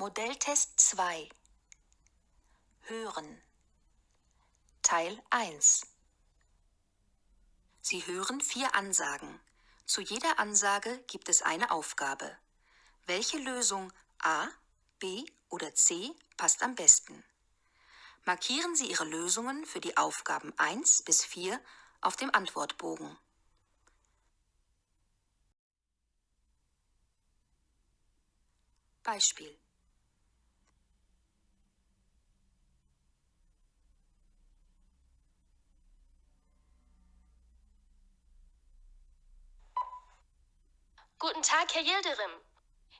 Modelltest 2. Hören. Teil 1. Sie hören 4 Ansagen. Zu jeder Ansage gibt es eine Aufgabe. Welche Lösung A, B oder C passt am besten? Markieren Sie Ihre Lösungen für die Aufgaben 1 bis 4 auf dem Antwortbogen. Beispiel: Guten Tag, Herr Yildirim.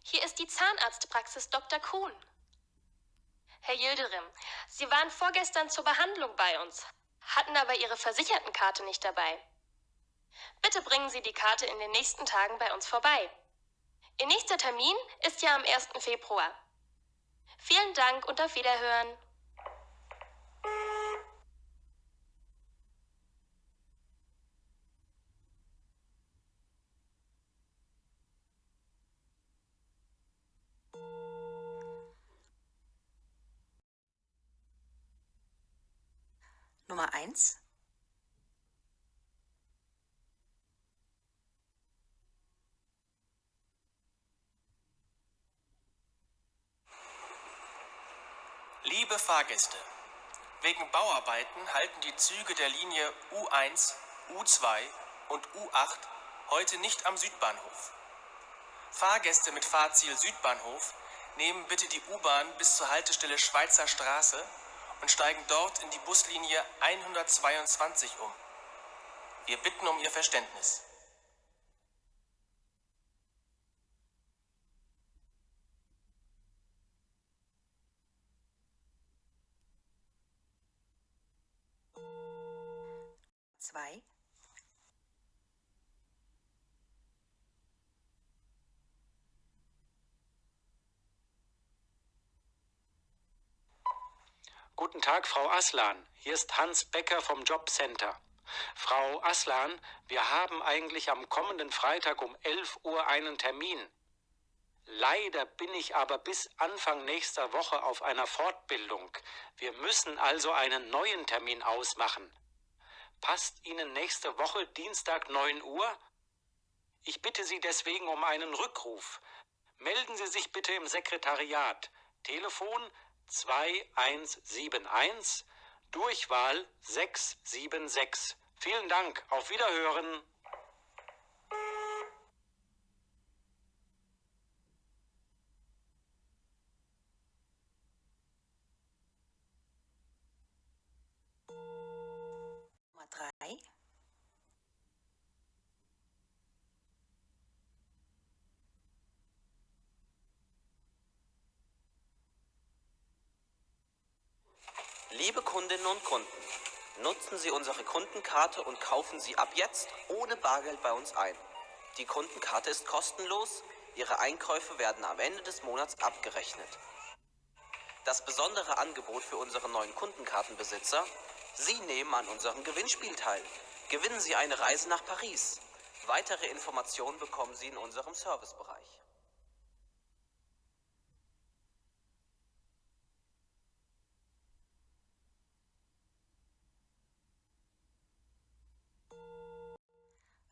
Hier ist die Zahnarztpraxis Dr. Kuhn. Herr Yildirim, Sie waren vorgestern zur Behandlung bei uns, hatten aber Ihre Versichertenkarte nicht dabei. Bitte bringen Sie die Karte in den nächsten Tagen bei uns vorbei. Ihr nächster Termin ist ja am 1. Februar. Vielen Dank und auf Wiederhören. Nummer 1. Liebe Fahrgäste, wegen Bauarbeiten halten die Züge der Linie U1, U2 und U8 heute nicht am Südbahnhof. Fahrgäste mit Fahrziel Südbahnhof nehmen bitte die U-Bahn bis zur Haltestelle Schweizer Straße und steigen dort in die Buslinie 122 um. Wir bitten um Ihr Verständnis. Zwei. Guten Tag, Frau Aslan. Hier ist Hans Becker vom Jobcenter. Frau Aslan, wir haben eigentlich am kommenden Freitag um 11 Uhr einen Termin. Leider bin ich aber bis Anfang nächster Woche auf einer Fortbildung. Wir müssen also einen neuen Termin ausmachen. Passt Ihnen nächste Woche Dienstag 9 Uhr? Ich bitte Sie deswegen um einen Rückruf. Melden Sie sich bitte im Sekretariat. Telefon 2171, Durchwahl 676. Vielen Dank, auf Wiederhören. Nummer 3. Liebe Kundinnen und Kunden, nutzen Sie unsere Kundenkarte und kaufen Sie ab jetzt ohne Bargeld bei uns ein. Die Kundenkarte ist kostenlos, Ihre Einkäufe werden am Ende des Monats abgerechnet. Das besondere Angebot für unsere neuen Kundenkartenbesitzer: Sie nehmen an unserem Gewinnspiel teil. Gewinnen Sie eine Reise nach Paris. Weitere Informationen bekommen Sie in unserem Servicebereich.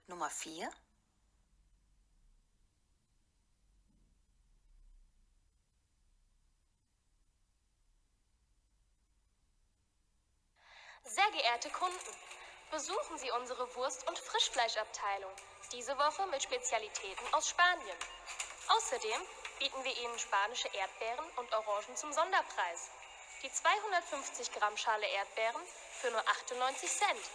Nummer 4. Sehr geehrte Kunden, besuchen Sie unsere Wurst- und Frischfleischabteilung, diese Woche mit Spezialitäten aus Spanien. Außerdem bieten wir Ihnen spanische Erdbeeren und Orangen zum Sonderpreis. Die 250 Gramm Schale Erdbeeren für nur 98 Cent,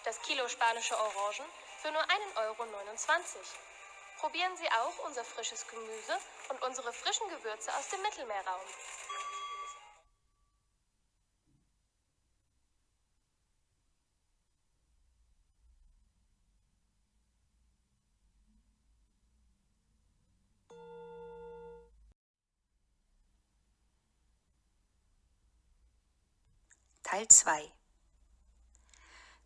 das Kilo spanische Orangen für nur 1,29 Euro. Probieren Sie auch unser frisches Gemüse und unsere frischen Gewürze aus dem Mittelmeerraum. Teil 2.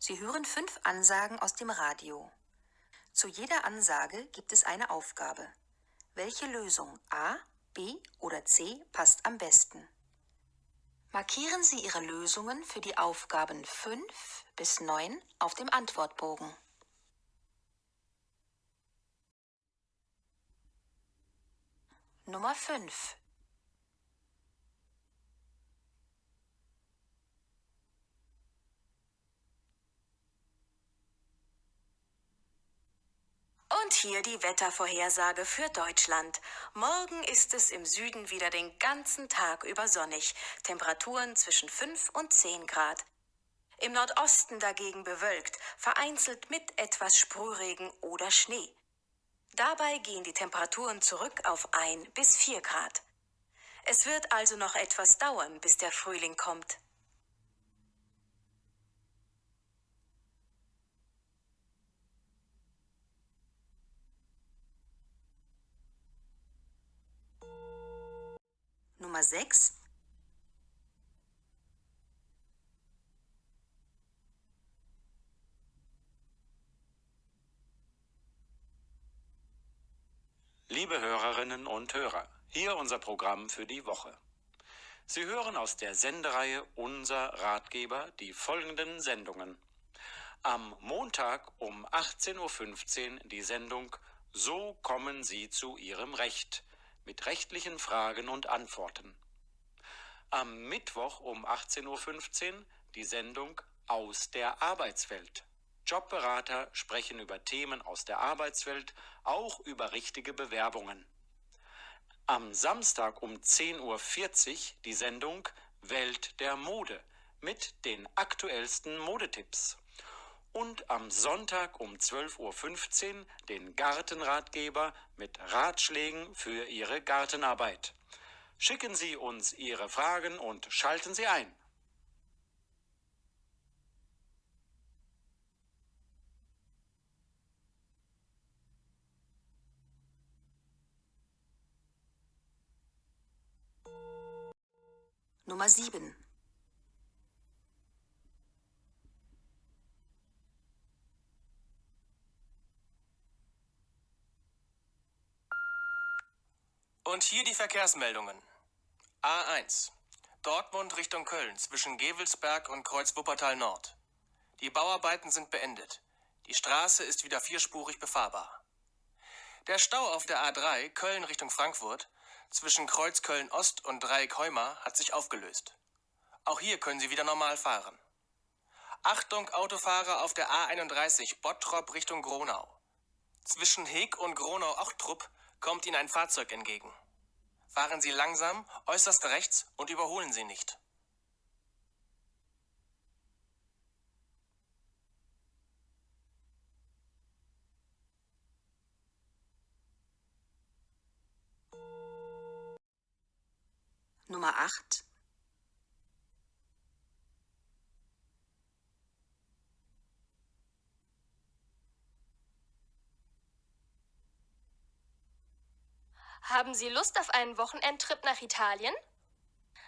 Sie hören 5 Ansagen aus dem Radio. Zu jeder Ansage gibt es eine Aufgabe. Welche Lösung A, B oder C passt am besten. Markieren Sie Ihre Lösungen für die Aufgaben 5 bis 9 auf dem Antwortbogen. Nummer 5. Und hier die Wettervorhersage für Deutschland. Morgen ist es im Süden wieder den ganzen Tag über sonnig. Temperaturen zwischen 5 und 10 Grad. Im Nordosten dagegen bewölkt, vereinzelt mit etwas Sprühregen oder Schnee. Dabei gehen die Temperaturen zurück auf 1 bis 4 Grad. Es wird also noch etwas dauern, bis der Frühling kommt. Nummer 6. Liebe Hörerinnen und Hörer, hier unser Programm für die Woche. Sie hören aus der Sendereihe Unser Ratgeber die folgenden Sendungen. Am Montag um 18:15 Uhr die Sendung So kommen Sie zu Ihrem Recht mit rechtlichen Fragen und Antworten. Am Mittwoch um 18:15 Uhr die Sendung Aus der Arbeitswelt. Jobberater sprechen über Themen aus der Arbeitswelt, auch über richtige Bewerbungen. Am Samstag um 10:40 Uhr die Sendung Welt der Mode mit den aktuellsten Modetipps. Und am Sonntag um 12:15 Uhr den Gartenratgeber mit Ratschlägen für Ihre Gartenarbeit. Schicken Sie uns Ihre Fragen und schalten Sie ein. Nummer 7. Und hier die Verkehrsmeldungen. A1. Dortmund Richtung Köln zwischen Gevelsberg und Kreuz Wuppertal Nord. Die Bauarbeiten sind beendet. Die Straße ist wieder vierspurig befahrbar. Der Stau auf der A3 Köln Richtung Frankfurt zwischen Kreuz Köln Ost und Dreieck Heuma hat sich aufgelöst. Auch hier können Sie wieder normal fahren. Achtung Autofahrer auf der A31 Bottrop Richtung Gronau. Zwischen Heeg und Gronau-Ochtrup kommt Ihnen ein Fahrzeug entgegen. Fahren Sie langsam, äußerst rechts und überholen Sie nicht. Nummer 8. Haben Sie Lust auf einen Wochenendtrip nach Italien?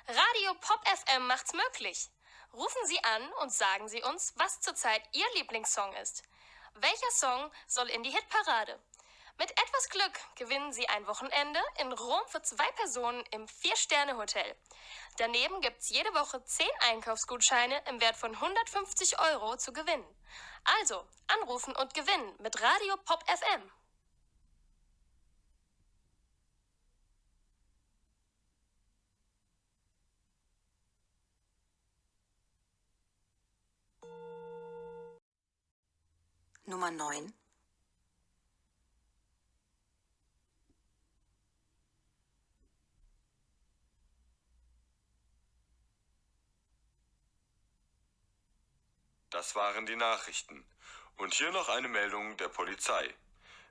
Radio Pop FM macht's möglich. Rufen Sie an und sagen Sie uns, was zurzeit Ihr Lieblingssong ist. Welcher Song soll in die Hitparade? Mit etwas Glück gewinnen Sie ein Wochenende in Rom für 2 Personen im 4-Sterne-Hotel. Daneben gibt's jede Woche 10 Einkaufsgutscheine im Wert von 150 € zu gewinnen. Also, anrufen und gewinnen mit Radio Pop FM. Nummer 9. Das waren die Nachrichten. Und hier noch eine Meldung der Polizei.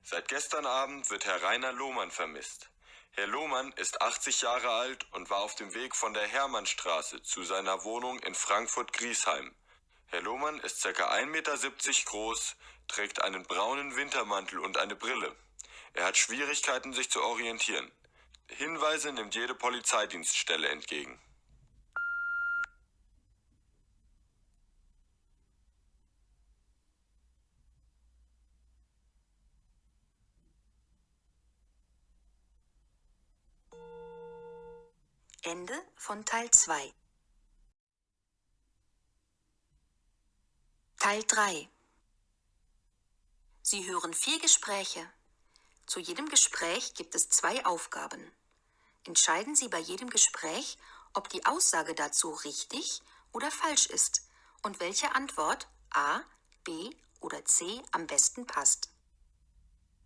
Seit gestern Abend wird Herr Rainer Lohmann vermisst. Herr Lohmann ist 80 Jahre alt und war auf dem Weg von der Hermannstraße zu seiner Wohnung in Frankfurt-Griesheim. Herr Lohmann ist ca. 1,70 Meter groß, trägt einen braunen Wintermantel und eine Brille. Er hat Schwierigkeiten, sich zu orientieren. Hinweise nimmt jede Polizeidienststelle entgegen. Ende von Teil 2. Teil 3. Sie hören 4 Gespräche. Zu jedem Gespräch gibt es 2 Aufgaben. Entscheiden Sie bei jedem Gespräch, ob die Aussage dazu richtig oder falsch ist und welche Antwort A, B oder C am besten passt.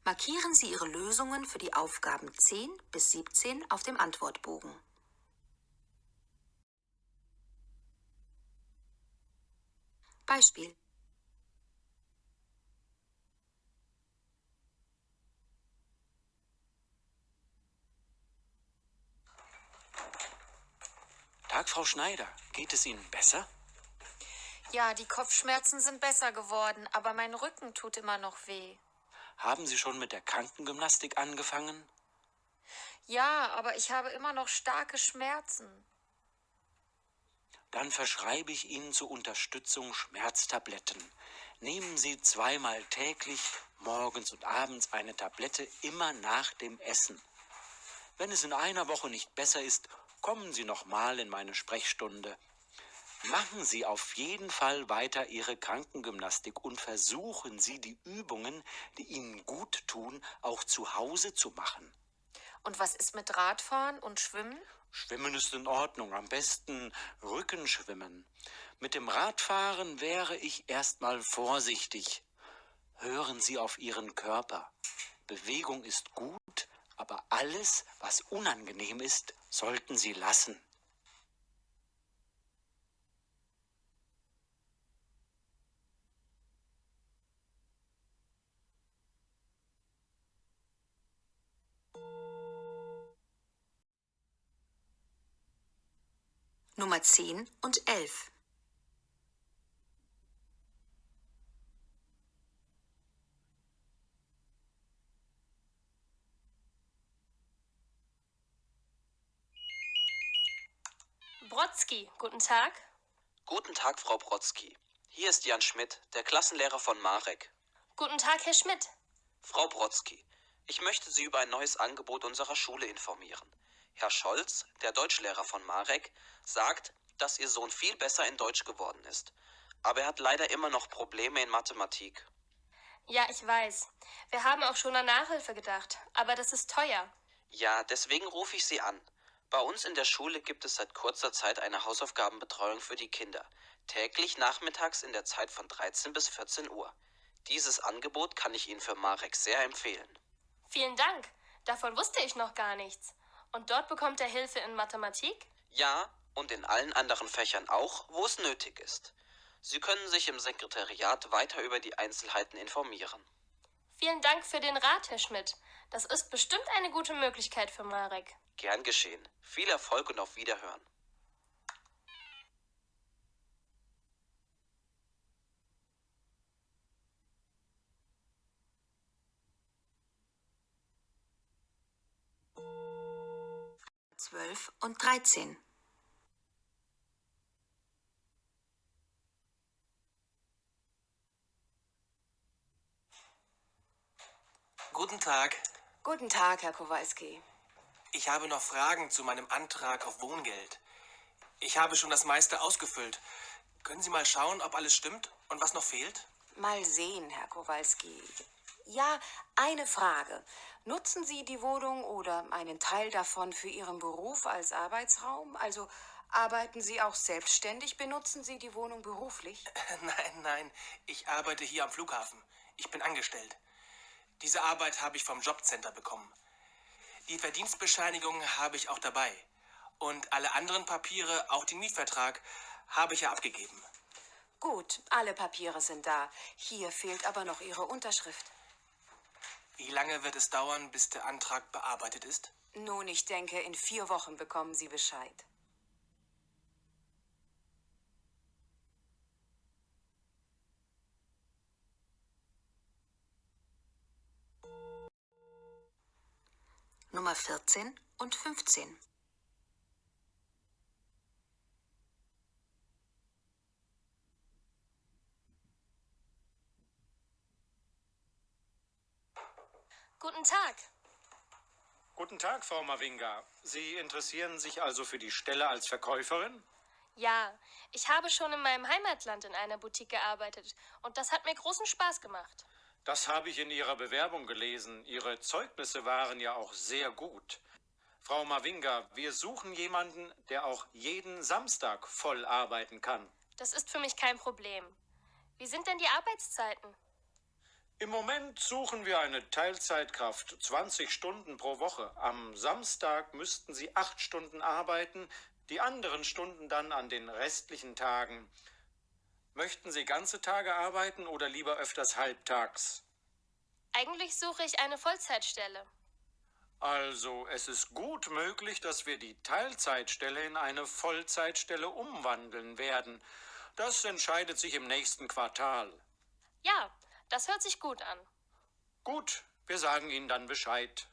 Markieren Sie Ihre Lösungen für die Aufgaben 10 bis 17 auf dem Antwortbogen. Beispiel: Tag, Frau Schneider. Geht es Ihnen besser? Ja, die Kopfschmerzen sind besser geworden, aber mein Rücken tut immer noch weh. Haben Sie schon mit der Krankengymnastik angefangen? Ja, aber ich habe immer noch starke Schmerzen. Dann verschreibe ich Ihnen zur Unterstützung Schmerztabletten. Nehmen Sie 2-mal täglich, morgens und abends eine Tablette, immer nach dem Essen. Wenn es in einer Woche nicht besser ist, kommen Sie nochmal in meine Sprechstunde. Machen Sie auf jeden Fall weiter Ihre Krankengymnastik und versuchen Sie, die Übungen, die Ihnen gut tun, auch zu Hause zu machen. Und was ist mit Radfahren und Schwimmen? Schwimmen ist in Ordnung, am besten Rückenschwimmen. Mit dem Radfahren wäre ich erstmal vorsichtig. Hören Sie auf Ihren Körper. Bewegung ist gut, aber alles, was unangenehm ist, sollten Sie lassen. Nummer 10 und 11. Brodsky, guten Tag. Guten Tag, Frau Brodsky. Hier ist Jan Schmidt, der Klassenlehrer von Marek. Guten Tag, Herr Schmidt. Frau Brodsky, ich möchte Sie über ein neues Angebot unserer Schule informieren. Herr Scholz, der Deutschlehrer von Marek, sagt, dass Ihr Sohn viel besser in Deutsch geworden ist. Aber er hat leider immer noch Probleme in Mathematik. Ja, ich weiß. Wir haben auch schon an Nachhilfe gedacht, aber das ist teuer. Ja, deswegen rufe ich Sie an. Bei uns in der Schule gibt es seit kurzer Zeit eine Hausaufgabenbetreuung für die Kinder. Täglich nachmittags in der Zeit von 13 bis 14 Uhr. Dieses Angebot kann ich Ihnen für Marek sehr empfehlen. Vielen Dank. Davon wusste ich noch gar nichts. Und dort bekommt er Hilfe in Mathematik? Ja, und in allen anderen Fächern auch, wo es nötig ist. Sie können sich im Sekretariat weiter über die Einzelheiten informieren. Vielen Dank für den Rat, Herr Schmidt. Das ist bestimmt eine gute Möglichkeit für Marek. Gern geschehen. Viel Erfolg und auf Wiederhören. Zwölf und 13. Guten Tag. Guten Tag, Herr Kowalski. Ich habe noch Fragen zu meinem Antrag auf Wohngeld. Ich habe schon das meiste ausgefüllt. Können Sie mal schauen, ob alles stimmt und was noch fehlt? Mal sehen, Herr Kowalski. Ja, eine Frage. Nutzen Sie die Wohnung oder einen Teil davon für Ihren Beruf als Arbeitsraum? Also arbeiten Sie auch selbstständig? Benutzen Sie die Wohnung beruflich? Nein, ich arbeite hier am Flughafen. Ich bin angestellt. Diese Arbeit habe ich vom Jobcenter bekommen. Die Verdienstbescheinigung habe ich auch dabei. Und alle anderen Papiere, auch den Mietvertrag, habe ich ja abgegeben. Gut, alle Papiere sind da. Hier fehlt aber noch Ihre Unterschrift. Wie lange wird es dauern, bis der Antrag bearbeitet ist? Nun, ich denke, in 4 Wochen bekommen Sie Bescheid. Nummer 14 und 15. Guten Tag. Guten Tag, Frau Mavinga. Sie interessieren sich also für die Stelle als Verkäuferin? Ja, ich habe schon in meinem Heimatland in einer Boutique gearbeitet und das hat mir großen Spaß gemacht. Das habe ich in Ihrer Bewerbung gelesen. Ihre Zeugnisse waren ja auch sehr gut. Frau Mavinga, wir suchen jemanden, der auch jeden Samstag voll arbeiten kann. Das ist für mich kein Problem. Wie sind denn die Arbeitszeiten? Im Moment suchen wir eine Teilzeitkraft, 20 Stunden pro Woche. Am Samstag müssten Sie 8 Stunden arbeiten, die anderen Stunden dann an den restlichen Tagen. Möchten Sie ganze Tage arbeiten oder lieber öfters halbtags? Eigentlich suche ich eine Vollzeitstelle. Also, es ist gut möglich, dass wir die Teilzeitstelle in eine Vollzeitstelle umwandeln werden. Das entscheidet sich im nächsten Quartal. Ja, das hört sich gut an. Gut, wir sagen Ihnen dann Bescheid.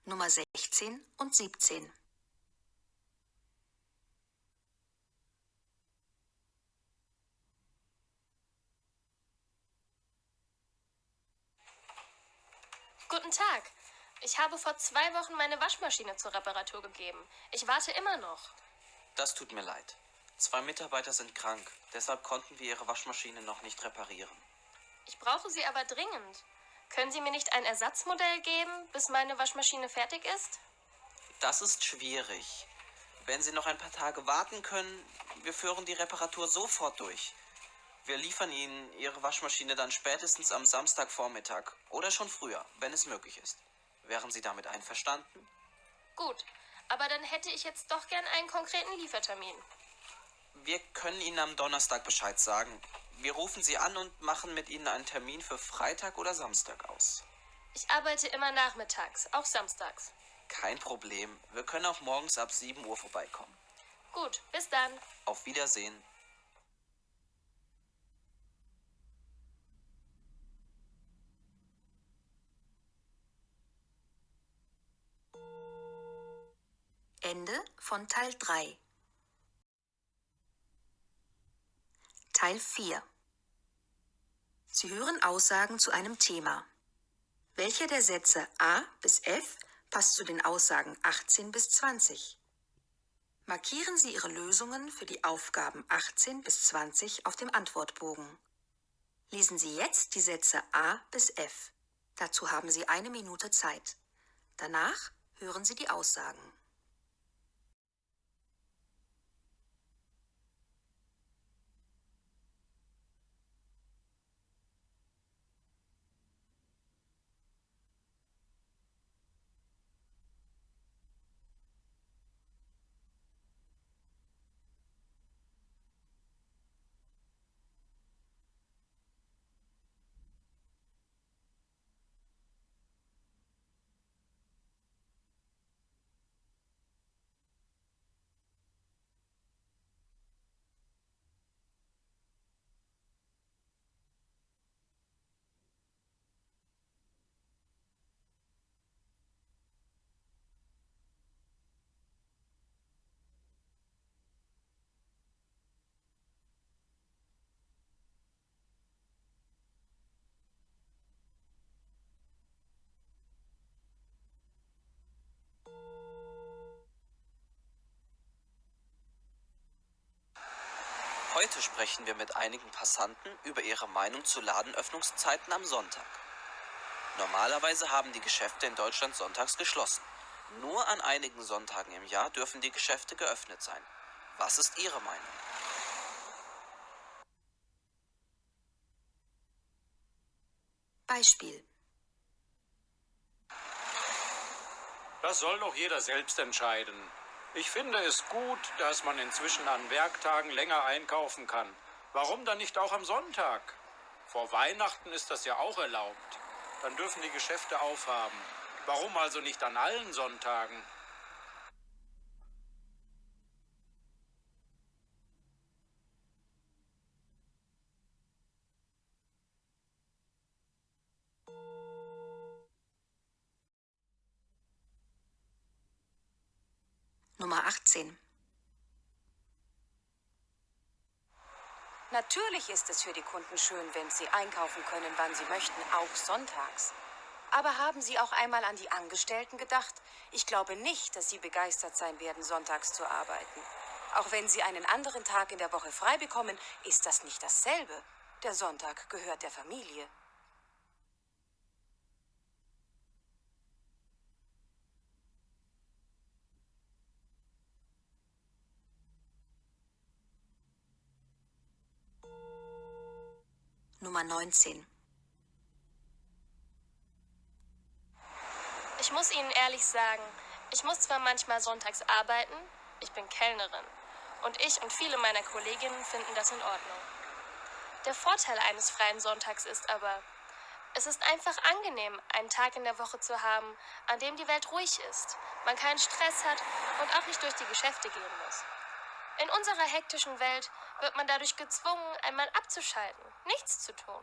Nummer 16 und 17. Guten Tag. Ich habe vor 2 Wochen meine Waschmaschine zur Reparatur gegeben. Ich warte immer noch. Das tut mir leid. 2 Mitarbeiter sind krank, deshalb konnten wir Ihre Waschmaschine noch nicht reparieren. Ich brauche sie aber dringend. Können Sie mir nicht ein Ersatzmodell geben, bis meine Waschmaschine fertig ist? Das ist schwierig. Wenn Sie noch ein paar Tage warten können, wir führen die Reparatur sofort durch. Wir liefern Ihnen Ihre Waschmaschine dann spätestens am Samstagvormittag oder schon früher, wenn es möglich ist. Wären Sie damit einverstanden? Gut, aber dann hätte ich jetzt doch gern einen konkreten Liefertermin. Wir können Ihnen am Donnerstag Bescheid sagen. Wir rufen Sie an und machen mit Ihnen einen Termin für Freitag oder Samstag aus. Ich arbeite immer nachmittags, auch samstags. Kein Problem. Wir können auch morgens ab 7 Uhr vorbeikommen. Gut, bis dann. Auf Wiedersehen. Ende von Teil 3. Teil 4. Sie hören Aussagen zu einem Thema. Welcher der Sätze A bis F passt zu den Aussagen 18 bis 20? Markieren Sie Ihre Lösungen für die Aufgaben 18 bis 20 auf dem Antwortbogen. Lesen Sie jetzt die Sätze A bis F. Dazu haben Sie 1 Minute Zeit. Danach hören Sie die Aussagen. Heute sprechen wir mit einigen Passanten über ihre Meinung zu Ladenöffnungszeiten am Sonntag. Normalerweise haben die Geschäfte in Deutschland sonntags geschlossen. Nur an einigen Sonntagen im Jahr dürfen die Geschäfte geöffnet sein. Was ist Ihre Meinung? Beispiel. Das soll doch jeder selbst entscheiden. Ich finde es gut, dass man inzwischen an Werktagen länger einkaufen kann. Warum dann nicht auch am Sonntag? Vor Weihnachten ist das ja auch erlaubt. Dann dürfen die Geschäfte aufhaben. Warum also nicht an allen Sonntagen? Nummer 18. Natürlich ist es für die Kunden schön, wenn sie einkaufen können, wann sie möchten, auch sonntags. Aber haben Sie auch einmal an die Angestellten gedacht? Ich glaube nicht, dass sie begeistert sein werden, sonntags zu arbeiten. Auch wenn sie einen anderen Tag in der Woche frei bekommen, ist das nicht dasselbe. Der Sonntag gehört der Familie. Nummer 19. Ich muss Ihnen ehrlich sagen, ich muss zwar manchmal sonntags arbeiten, ich bin Kellnerin. Und ich und viele meiner Kolleginnen finden das in Ordnung. Der Vorteil eines freien Sonntags ist aber, es ist einfach angenehm, einen Tag in der Woche zu haben, an dem die Welt ruhig ist, man keinen Stress hat und auch nicht durch die Geschäfte gehen muss. In unserer hektischen Welt wird man dadurch gezwungen, einmal abzuschalten, nichts zu tun.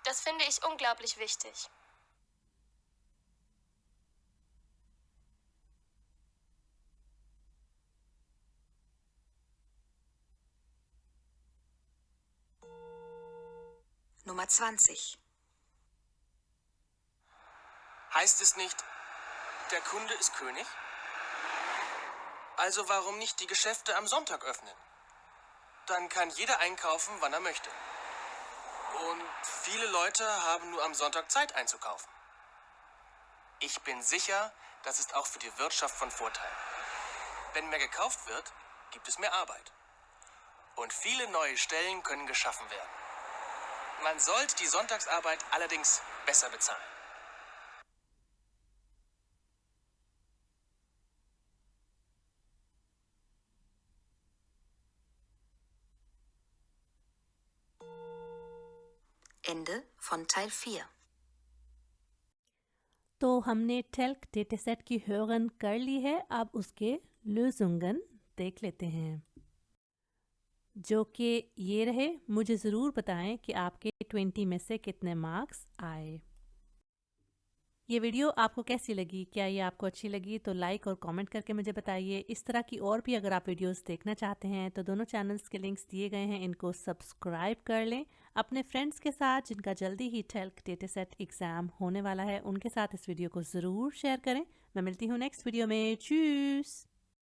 Das finde ich unglaublich wichtig. Nummer 20. Heißt es nicht, der Kunde ist König? Also warum nicht die Geschäfte am Sonntag öffnen? Dann kann jeder einkaufen, wann er möchte. Und viele Leute haben nur am Sonntag Zeit einzukaufen. Ich bin sicher, das ist auch für die Wirtschaft von Vorteil. Wenn mehr gekauft wird, gibt es mehr Arbeit. Und viele neue Stellen können geschaffen werden. Man sollte die Sonntagsarbeit allerdings besser bezahlen. Ende von Teil 4. तो हमने talc dataset की हॉर्न कर ली है। अब उसके lösungen देख लेते हैं, जो कि ये रहे। मुझे ज़रूर बताएं कि आपके 20 में से कितने मार्क्स आए। ये वीडियो आपको कैसी लगी? क्या ये आपको अच्छी लगी? तो लाइक और कमेंट करके मुझे बताइए। इस तरह की और भी अगर आप वीडियोस देखना चाहते हैं तो दोनों चैनल्स के लिंक्स दिए गए हैं, इनको सब्सक्राइब कर लें। अपने फ्रेंड्स के साथ जिनका जल्दी ही टेल्क डेटासेट एग्ज़ाम होने वाला है, उनके साथ इस वीडियो को ज़रूर शेयर करें। मैं मिलती हूँ नेक्स्ट वीडियो में। चूस।